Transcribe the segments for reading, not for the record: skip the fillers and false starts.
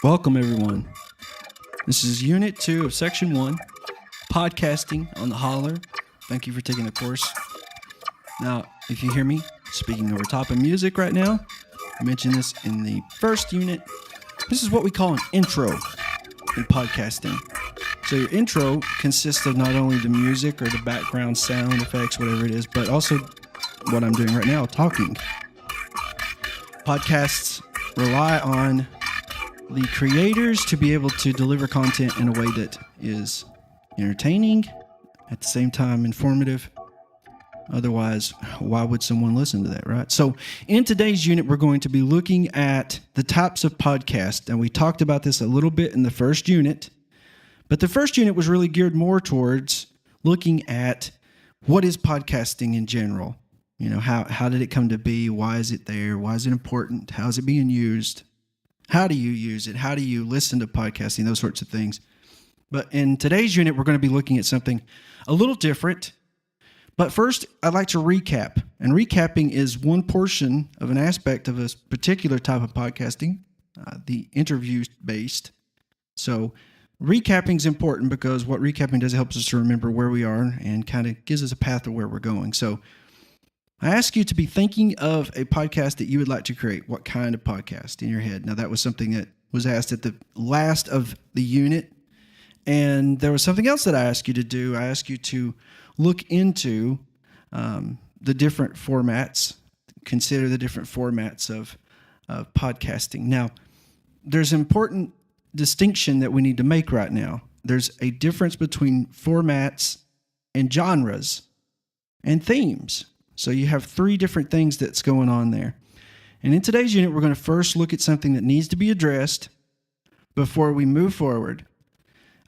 Welcome, everyone. This is Unit 2 of Section 1, Podcasting on the Holler. Thank you for taking the course. Now, if you hear me speaking over top of music right now, I mentioned this in the first unit. This is what we call an intro in podcasting. So your intro consists of not only the music or the background sound effects, whatever it is, but also what I'm doing right now, talking. Podcasts rely on the creators to be able to deliver content in a way that is entertaining, at the same time informative. Otherwise, why would someone listen to that, right? So in today's unit, we're going to be looking at the types of podcasts. And we talked about this a little bit in the first unit. But the first unit was really geared more towards looking at what is podcasting in general. You know, how did it come to be? Why is it there? Why is it important? How is it being used? How do you use it? How do you listen to podcasting? Those sorts of things. But in today's unit, we're going to be looking at something a little different. But first, I'd like to recap. And recapping is one portion of an aspect of a particular type of podcasting, the interview-based. So recapping is important because what recapping does, it helps us to remember where we are and kind of gives us a path of where we're going. So I ask you to be thinking of a podcast that you would like to create. What kind of podcast in your head? Now, that was something that was asked at the last of the unit. And there was something else that I asked you to do. I asked you to look into the different formats, consider the different formats of podcasting. Now, there's an important distinction that we need to make right now. There's a difference between formats and genres and themes. So you have three different things that's going on there. And in today's unit, we're going to first look at something that needs to be addressed before we move forward.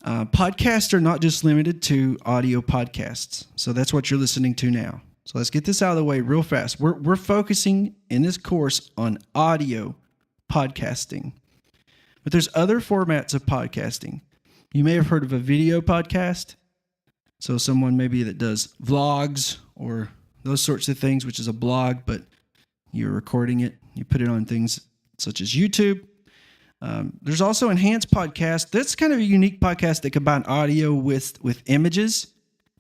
Podcasts are not just limited to audio podcasts. So that's what you're listening to now. So let's get this out of the way real fast. We're focusing in this course on audio podcasting. But there's other formats of podcasting. You may have heard of a video podcast. So someone maybe that does vlogs or those sorts of things, which is a blog, but you're recording it. You put it on things such as YouTube. There's also enhanced podcast. That's kind of a unique podcast that combine audio with images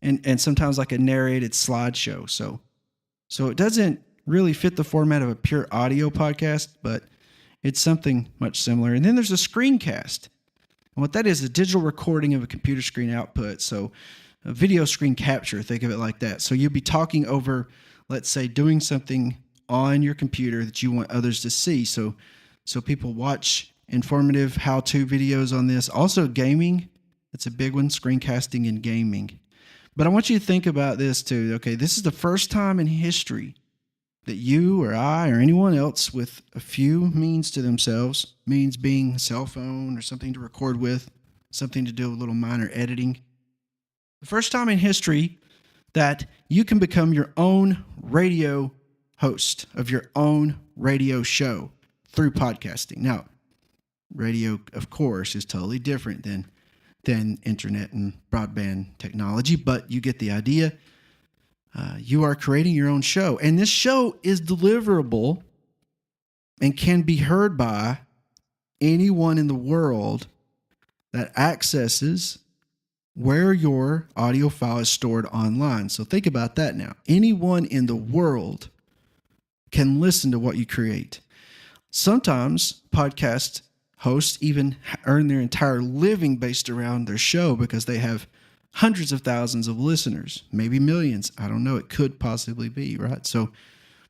and sometimes like a narrated slideshow. So it doesn't really fit the format of a pure audio podcast, but it's something much similar. And then there's a screencast. And what that is a digital recording of a computer screen output. So a video screen capture, think of it like that. So you'll be talking over, let's say, doing something on your computer that you want others to see. So people watch informative how-to videos on this. Also gaming, that's a big one, screencasting and gaming. But I want you to think about this too. Okay, this is the first time in history that you or I or anyone else with a few means to themselves, means being a cell phone or something to record with, something to do a little minor editing. The first time in history that you can become your own radio host of your own radio show through podcasting. Now, radio, of course, is totally different than internet and broadband technology, but you get the idea. You are creating your own show, and this show is deliverable and can be heard by anyone in the world that accesses where your audio file is stored online. So think about that now. Anyone in the world can listen to what you create. Sometimes podcast hosts even earn their entire living based around their show because they have hundreds of thousands of listeners, maybe millions. I don't know. It could possibly be, right? So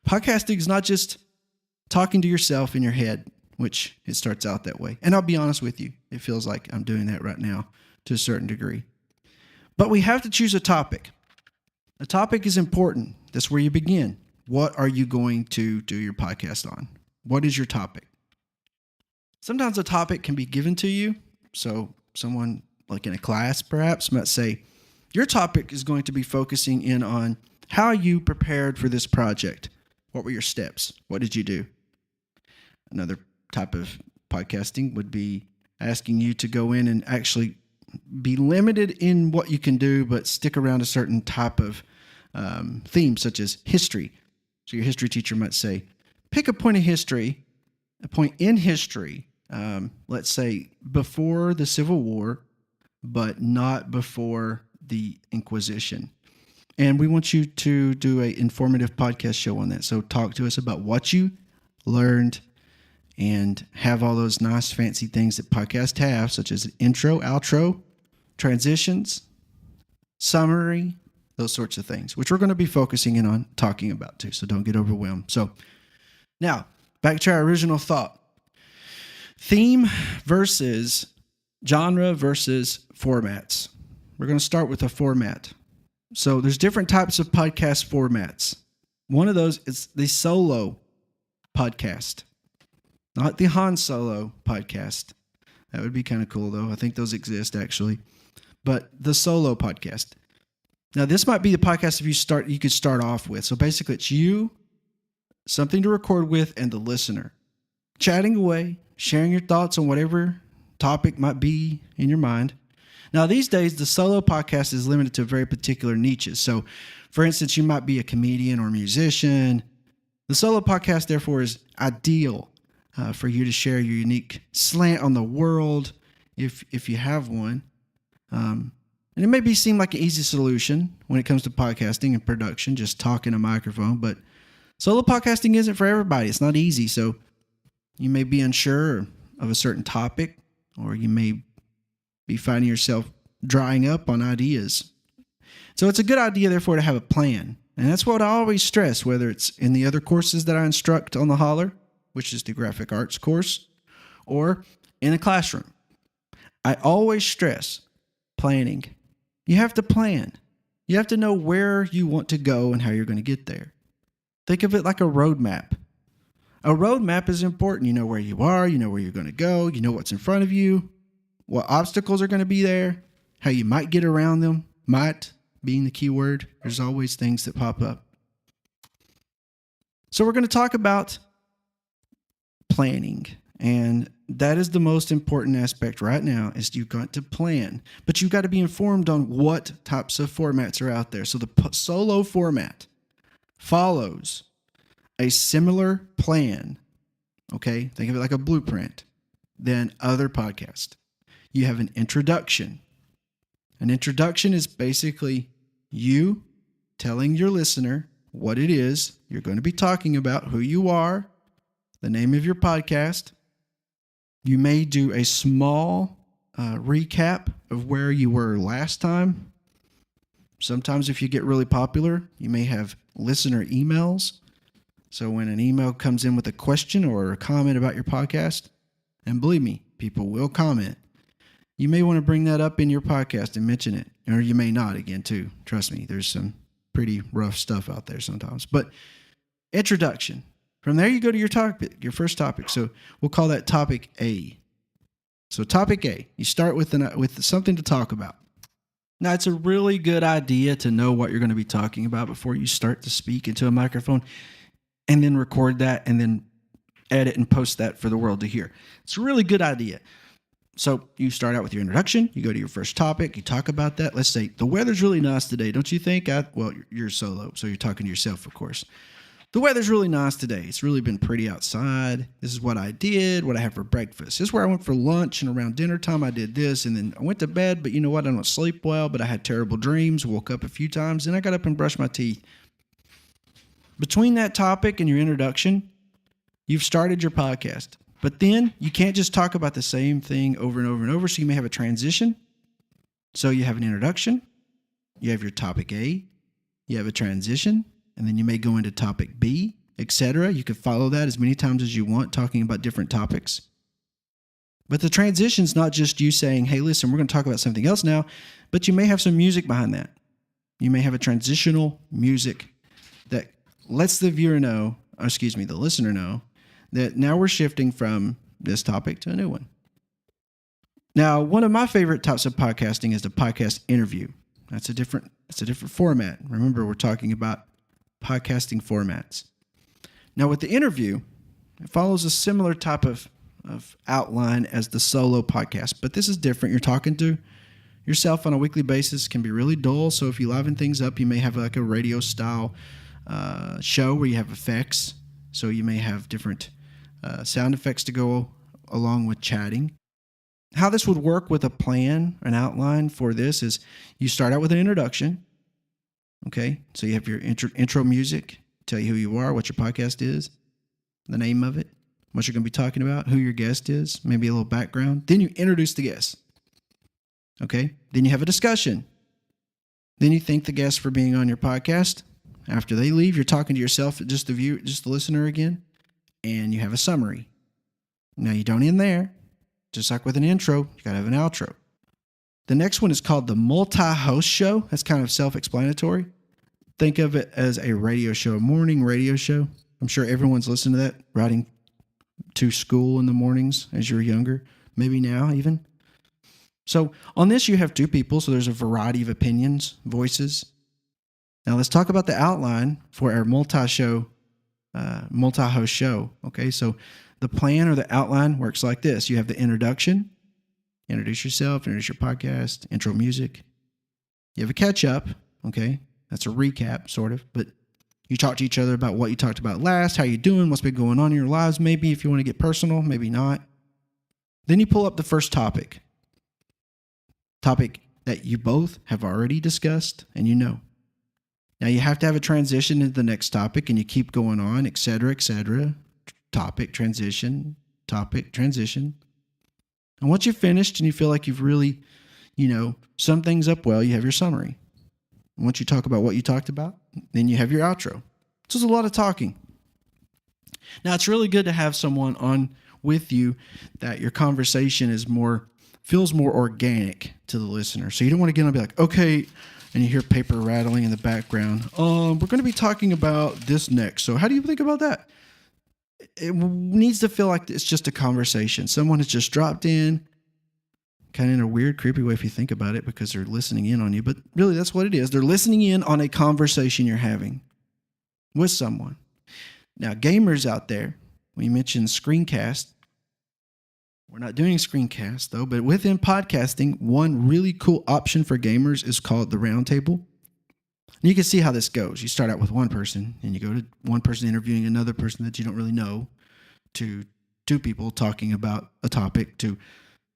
podcasting is not just talking to yourself in your head, which it starts out that way. And I'll be honest with you, it feels like I'm doing that right now to a certain degree. But we have to choose a topic. A topic is important. That's where you begin. What are you going to do your podcast on? What is your topic? Sometimes a topic can be given to you. So someone like in a class perhaps might say, your topic is going to be focusing in on how you prepared for this project. What were your steps? What did you do? Another type of podcasting would be asking you to go in and actually be limited in what you can do, but stick around a certain type of theme, such as history. So your history teacher might say, pick a point of history, a point in history let's say, before the Civil War, but not before the Inquisition. And we want you to do an informative podcast show on that. So talk to us about what you learned and have all those nice fancy things that podcasts have, such as intro, outro, transitions, summary, those sorts of things, which we're going to be focusing in on talking about too. So don't get overwhelmed. So now back to our original thought. Theme versus genre versus formats. We're going to start with a format. So there's different types of podcast formats. One of those is the solo podcast, not the Han Solo podcast. That would be kind of cool, though. I think those exist, actually. But the solo podcast. Now, this might be the podcast you could start off with. So basically, it's you, something to record with, and the listener. Chatting away, sharing your thoughts on whatever topic might be in your mind. Now, these days, the solo podcast is limited to very particular niches. So, for instance, you might be a comedian or musician. The solo podcast, therefore, is ideal for you to share your unique slant on the world, if you have one. And it may seem like an easy solution when it comes to podcasting and production, just talking a microphone. But solo podcasting isn't for everybody. It's not easy. So you may be unsure of a certain topic, or you may be finding yourself drying up on ideas. So it's a good idea, therefore, to have a plan. And that's what I always stress, whether it's in the other courses that I instruct on the Holler, which is the graphic arts course, or in a classroom. I always stress planning. You have to plan. You have to know where you want to go and how you're going to get there. Think of it like a roadmap. A roadmap is important. You know where you are, you know where you're going to go, you know what's in front of you, what obstacles are going to be there, how you might get around them. Might being the key word. There's always things that pop up. So we're going to talk about planning. And that is the most important aspect right now, is you've got to plan. But you've got to be informed on what types of formats are out there. So the solo format follows a similar plan. Okay? Think of it like a blueprint than other podcasts. You have an introduction. An introduction is basically you telling your listener what it is you're going to be talking about, who you are, the name of your podcast. You may do a small recap of where you were last time. Sometimes if you get really popular, you may have listener emails. So when an email comes in with a question or a comment about your podcast, and believe me, people will comment, you may want to bring that up in your podcast and mention it. Or you may not, again, too. Trust me, there's some pretty rough stuff out there sometimes. But introduction. From there, you go to your topic, your first topic. So we'll call that topic A. So topic A, you start with something to talk about. Now, it's a really good idea to know what you're going to be talking about before you start to speak into a microphone, and then record that and then edit and post that for the world to hear. It's a really good idea. So you start out with your introduction, you go to your first topic, you talk about that. Let's say the weather's really nice today, don't you think? Well, you're solo, so you're talking to yourself, of course. The weather's really nice today. It's really been pretty outside. This is what I did, what I had for breakfast. This is where I went for lunch, and around dinner time I did this, and then I went to bed, but you know what? I don't sleep well, but I had terrible dreams, woke up a few times, and I got up and brushed my teeth. Between that topic and your introduction, you've started your podcast. But then you can't just talk about the same thing over and over and over. So you may have a transition. So you have an introduction. You have your topic A. You have a transition. And then you may go into topic B, etc. You can follow that as many times as you want, talking about different topics. But the transition's not just you saying, hey, listen, we're going to talk about something else now. But you may have some music behind that. You may have a transitional music that lets the listener know that now we're shifting from this topic to a new one. Now, one of my favorite types of podcasting is the podcast interview. It's a different format. Remember, we're talking about podcasting formats. Now, with the interview, it follows a similar type of outline as the solo podcast, but this is different. You're talking to yourself on a weekly basis. Can be really dull, so if you liven things up, you may have like a radio style show where you have effects. So you may have different sound effects to go along with chatting. How this would work with a plan, an outline for this is you start out with an introduction. Okay, so you have your intro music, tell you who you are, what your podcast is, the name of it, what you're going to be talking about, who your guest is, maybe a little background. Then you introduce the guest. Okay, then you have a discussion. Then you thank the guest for being on your podcast. After they leave, you're talking to yourself, just the listener again, and you have a summary. Now you don't end there. Just like with an intro, you got to have an outro. The next one is called the multi-host show. That's kind of self-explanatory. Think of it as a radio show, a morning radio show. I'm sure everyone's listened to that, riding to school in the mornings as you're younger, maybe now even. So on this, you have two people, so there's a variety of opinions, voices. Now let's talk about the outline for our multi-host show. Okay, so the plan or the outline works like this. You have the introduction. Introduce yourself, introduce your podcast, intro music. You have a catch-up, okay? That's a recap, sort of. But you talk to each other about what you talked about last, how you doing, what's been going on in your lives, maybe if you want to get personal, maybe not. Then you pull up the first topic. Topic that you both have already discussed and you know. Now you have to have a transition into the next topic and you keep going on, et cetera, et cetera. Topic, transition, topic, transition. And once you've finished and you feel like you've really, summed things up well, you have your summary. And once you talk about what you talked about, then you have your outro. So it's a lot of talking. Now, it's really good to have someone on with you that your conversation feels more organic to the listener. So you don't want to get on and be like, okay, and you hear paper rattling in the background. We're going to be talking about this next. So how do you think about that? It needs to feel like it's just a conversation. Someone has just dropped in, kind of in a weird, creepy way if you think about it, because they're listening in on you. But really, that's what it is. They're listening in on a conversation you're having with someone. Now, gamers out there, we mentioned screencast. We're not doing screencast, though, but within podcasting, one really cool option for gamers is called the roundtable. And you can see how this goes. You start out with one person, and you go to one person interviewing another person that you don't really know, to two people talking about a topic, to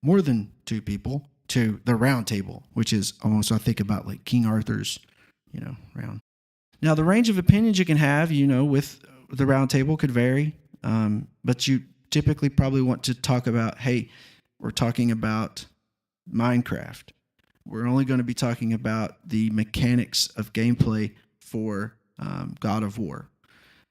more than two people, to the round table, which is almost, I think about like King Arthur's, round. Now, the range of opinions you can have, with the round table could vary, but you typically probably want to talk about, hey, we're talking about Minecraft. We're only going to be talking about the mechanics of gameplay for God of War.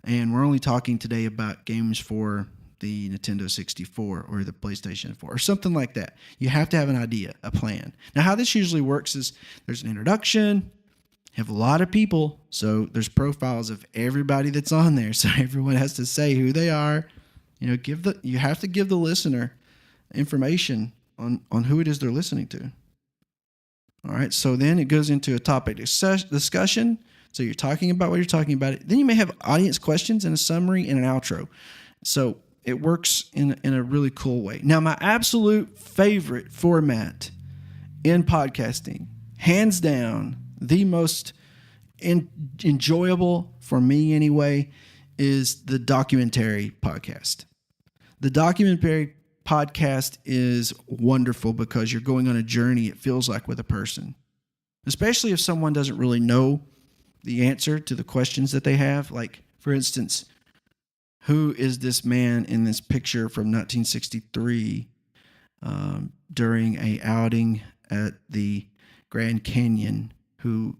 And we're only talking today about games for the Nintendo 64 or the PlayStation 4 or something like that. You have to have an idea, a plan. Now, how this usually works is there's an introduction, you have a lot of people, so there's profiles of everybody that's on there. So everyone has to say who they are. You have to give the listener information on who it is they're listening to. All right, so then it goes into a topic discussion. So you're talking about what you're talking about. Then you may have audience questions and a summary and an outro. So it works in a really cool way. Now, my absolute favorite format in podcasting, hands down, the most enjoyable for me anyway, is the documentary podcast. The documentary podcast is wonderful because you're going on a journey, it feels like, with a person, especially if someone doesn't really know the answer to the questions that they have. Like, for instance, who is this man in this picture from 1963 during a outing at the Grand Canyon, who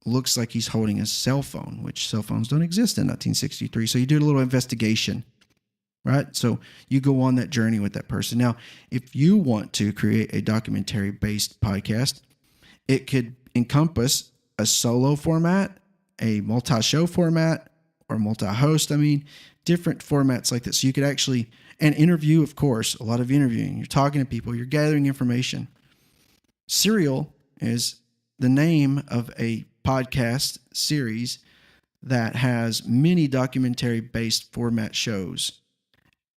looks like he's holding a cell phone, which cell phones don't exist in 1963. So you do a little investigation. Right? So you go on that journey with that person. Now, if you want to create a documentary-based podcast, it could encompass a solo format, a multi-show format, or multi-host. Different formats like this. So you could actually, and interview, of course, a lot of interviewing. You're talking to people, you're gathering information. Serial is the name of a podcast series that has many documentary-based format shows.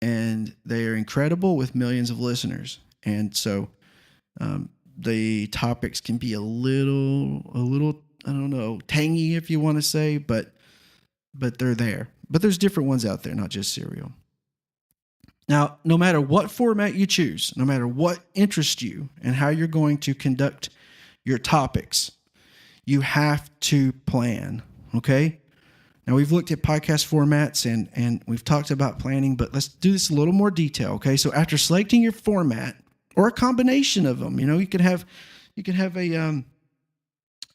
And they are incredible with millions of listeners. And so the topics can be a little, I don't know, tangy if you want to say, but they're there. But there's different ones out there, not just Serial. Now, no matter what format you choose, no matter what interests you and how you're going to conduct your topics, you have to plan, okay? Now, we've looked at podcast formats and we've talked about planning, but let's do this a little more detail, okay? So after selecting your format or a combination of them, you could have a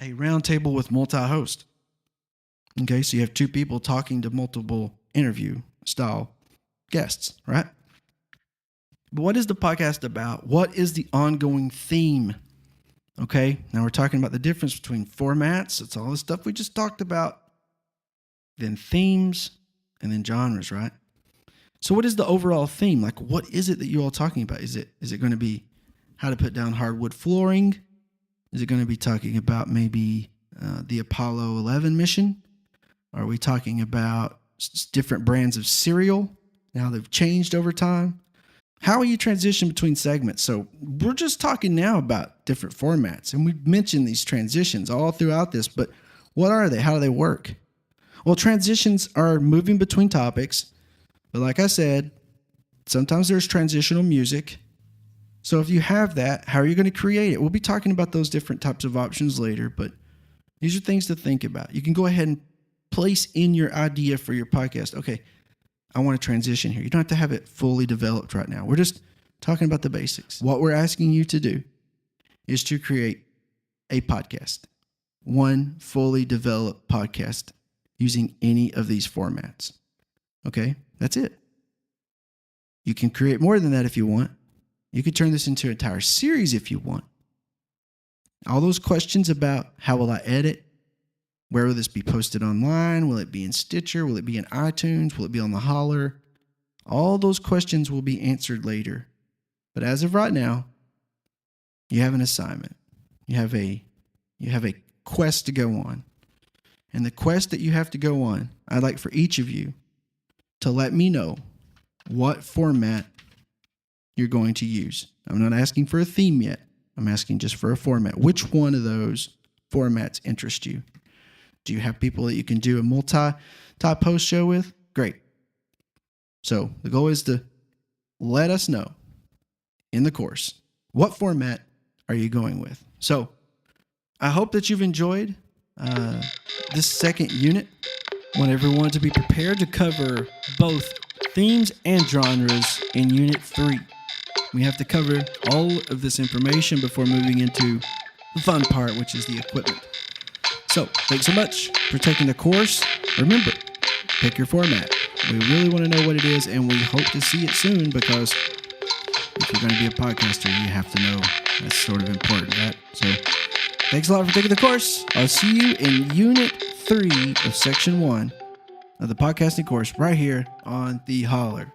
roundtable with multi-host. Okay, so you have two people talking to multiple interview style guests, right? But what is the podcast about? What is the ongoing theme? Okay, now we're talking about the difference between formats. It's all the stuff we just talked about. Then themes, and then genres, right? So what is the overall theme? Like, what is it that you're all talking about? Is it going to be how to put down hardwood flooring? Is it going to be talking about maybe the Apollo 11 mission? Are we talking about different brands of cereal and how they've changed over time? How will you transition between segments? So we're just talking now about different formats, and we've mentioned these transitions all throughout this, but what are they? How do they work? Well, transitions are moving between topics, but like I said, sometimes there's transitional music. So if you have that, how are you going to create it? We'll be talking about those different types of options later, but these are things to think about. You can go ahead and place in your idea for your podcast. Okay, I want to transition here. You don't have to have it fully developed right now. We're just talking about the basics. What we're asking you to do is to create a podcast, one fully developed podcast using any of these formats. Okay, that's it. You can create more than that if you want. You could turn this into an entire series if you want. All those questions about how will I edit? Where will this be posted online? Will it be in Stitcher? Will it be in iTunes? Will it be on the Holler? All those questions will be answered later. But as of right now, you have an assignment. You have a quest to go on. And the quest that you have to go on, I'd like for each of you to let me know what format you're going to use. I'm not asking for a theme yet. I'm asking just for a format. Which one of those formats interest you? Do you have people that you can do a multi-type post show with? Great. So the goal is to let us know in the course, what format are you going with? So I hope that you've enjoyed this second unit. I want everyone to be prepared to cover both themes and genres in Unit 3. We have to cover all of this information before moving into the fun part, which is the equipment. So, thanks so much for taking the course. Remember, pick your format. We really want to know what it is, and we hope to see it soon, because if you're going to be a podcaster, you have to know. That's sort of important, right? So, thanks a lot for taking the course. I'll see you in Unit 3 of Section 1 of the podcasting course right here on The Holler.